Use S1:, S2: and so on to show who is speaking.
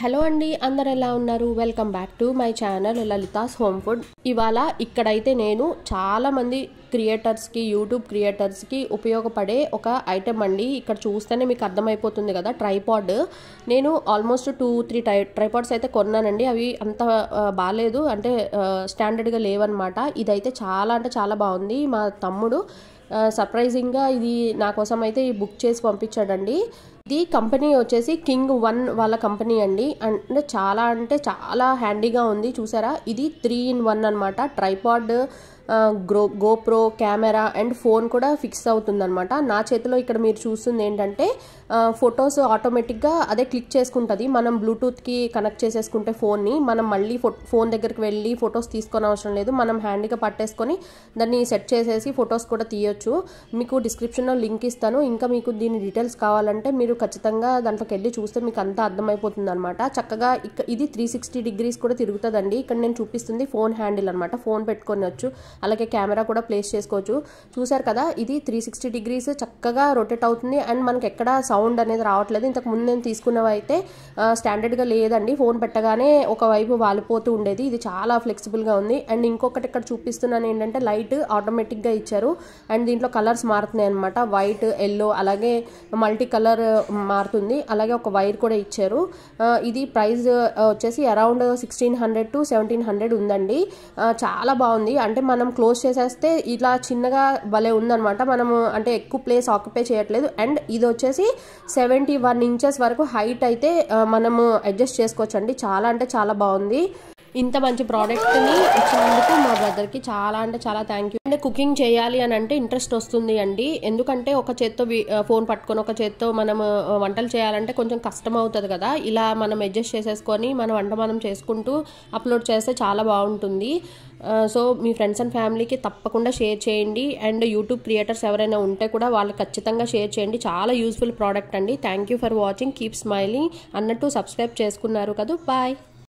S1: Hello అండి, అందరు ఎలా ఉన్నారు? Welcome back to my channel Lalitha's home food. ఇవాళ ఇక్కడైతే నేను చాలా మంది క్రియేటర్స్కి, యూట్యూబ్ క్రియేటర్స్కి ఉపయోగపడే ఒక ఐటెం అండి. ఇక్కడ చూస్తేనే మీకు అర్థమైపోతుంది కదా, ట్రైపాడ్. నేను ఆల్మోస్ట్ 2-3 ట్రైపాడ్స్ అయితే కొన్నానండి. అవి అంత బాగాలేదు, అంటే స్టాండర్డ్గా లేవన్నమాట. ఇదైతే చాలా అంటే చాలా బాగుంది. మా తమ్ముడు సర్ప్రైజింగ్గా ఇది నా కోసం అయితే బుక్ చేసి పంపించాడండి. ఇది కంపెనీ వచ్చేసి కింగ్ 1 వాళ్ళ కంపెనీ అండి. అంటే చాలా హ్యాండీగా ఉంది. చూసారా, ఇది 3-in-1 అనమాట. Tripod, GoPro camera and phone కూడా ఫిక్స్ అవుతుంది అనమాట. నా చేతిలో ఇక్కడ మీరు చూస్తుంది ఏంటంటే ఫొటోస్ ఆటోమేటిక్గా అదే క్లిక్ చేసుకుంటుంది. మనం బ్లూటూత్కి కనెక్ట్ చేసేసుకుంటే ఫోన్ని, మనం మళ్ళీ ఫోన్ దగ్గరికి వెళ్ళి ఫొటోస్ తీసుకొని అవసరం లేదు. మనం హ్యాండీగా పట్టేసుకొని దాన్ని సెట్ చేసేసి ఫొటోస్ కూడా తీయొచ్చు. మీకు డిస్క్రిప్షన్లో లింక్ ఇస్తాను. ఇంకా మీకు దీని డీటెయిల్స్ కావాలంటే మీరు ఖచ్చితంగా దాంట్లోకి వెళ్ళి చూస్తే మీకు అంతా అర్థమైపోతుంది అనమాట. చక్కగా ఇది 360 degrees కూడా తిరుగుతుందండి. ఇక్కడ నేను చూపిస్తుంది ఫోన్ హ్యాండిల్ అనమాట. ఫోన్ పెట్టుకోవచ్చు, అలాగే కెమెరా కూడా ప్లేస్ చేసుకోవచ్చు. చూసారు కదా, ఇది 360 degrees చక్కగా రొటేట్ అవుతుంది. అండ్ మనకి ఎక్కడ సౌండ్ అనేది రావట్లేదు. ఇంతకు ముందు నేను తీసుకున్నవి అయితే స్టాండర్డ్గా లేదండి. ఫోన్ పెట్టగానే ఒకవైపు వాలిపోతూ ఉండేది. ఇది చాలా ఫ్లెక్సిబుల్గా ఉంది. అండ్ ఇంకొకటి ఇక్కడ చూపిస్తున్నాను ఏంటంటే లైట్ ఆటోమేటిక్గా ఇచ్చారు. అండ్ దీంట్లో కలర్స్ మారుతున్నాయి అనమాట. వైట్, ఎల్లో, అలాగే మల్టీ కలర్ మారుతుంది. అలాగే ఒక వైర్ కూడా ఇచ్చారు. ఇది ప్రైస్ వచ్చేసి అరౌండ్ 1600 to 1700 ఉందండి. చాలా బాగుంది. అంటే మనం క్లోజ్ చేసేస్తే ఇలా చిన్నగా భలే ఉందనమాట. మనము అంటే ఎక్కువ ప్లేస్ ఆక్యుపై చేయట్లేదు. అండ్ ఇది వచ్చేసి 71 inches వరకు హైట్ అయితే మనము అడ్జస్ట్ చేసుకోవచ్చు అండి. చాలా అంటే చాలా బాగుంది. ఇంత మంచి ప్రోడక్ట్ని ఇచ్చినందుకు మా బ్రదర్కి చాలా అంటే చాలా థ్యాంక్ యూ. అంటే కుకింగ్ చేయాలి అని అంటే ఇంట్రెస్ట్ వస్తుంది అండి. ఎందుకంటే ఒక చేత్తో ఫోన్ పట్టుకొని ఒక చేత్తో మనం వంటలు చేయాలంటే కొంచెం కష్టం అవుతుంది కదా. ఇలా మనం అడ్జస్ట్ చేసేసుకొని మన వంట మనం చేసుకుంటూ అప్లోడ్ చేస్తే చాలా బాగుంటుంది. సో మీ ఫ్రెండ్స్ అండ్ ఫ్యామిలీకి తప్పకుండా షేర్ చేయండి. అండ్ యూట్యూబ్ క్రియేటర్స్ ఎవరైనా ఉంటే కూడా వాళ్ళకి ఖచ్చితంగా షేర్ చేయండి. చాలా యూస్ఫుల్ ప్రోడక్ట్ అండి. Thank you for watching. Keep smiling అన్నట్టు సబ్స్క్రైబ్ చేసుకున్నారు కదా. బాయ్.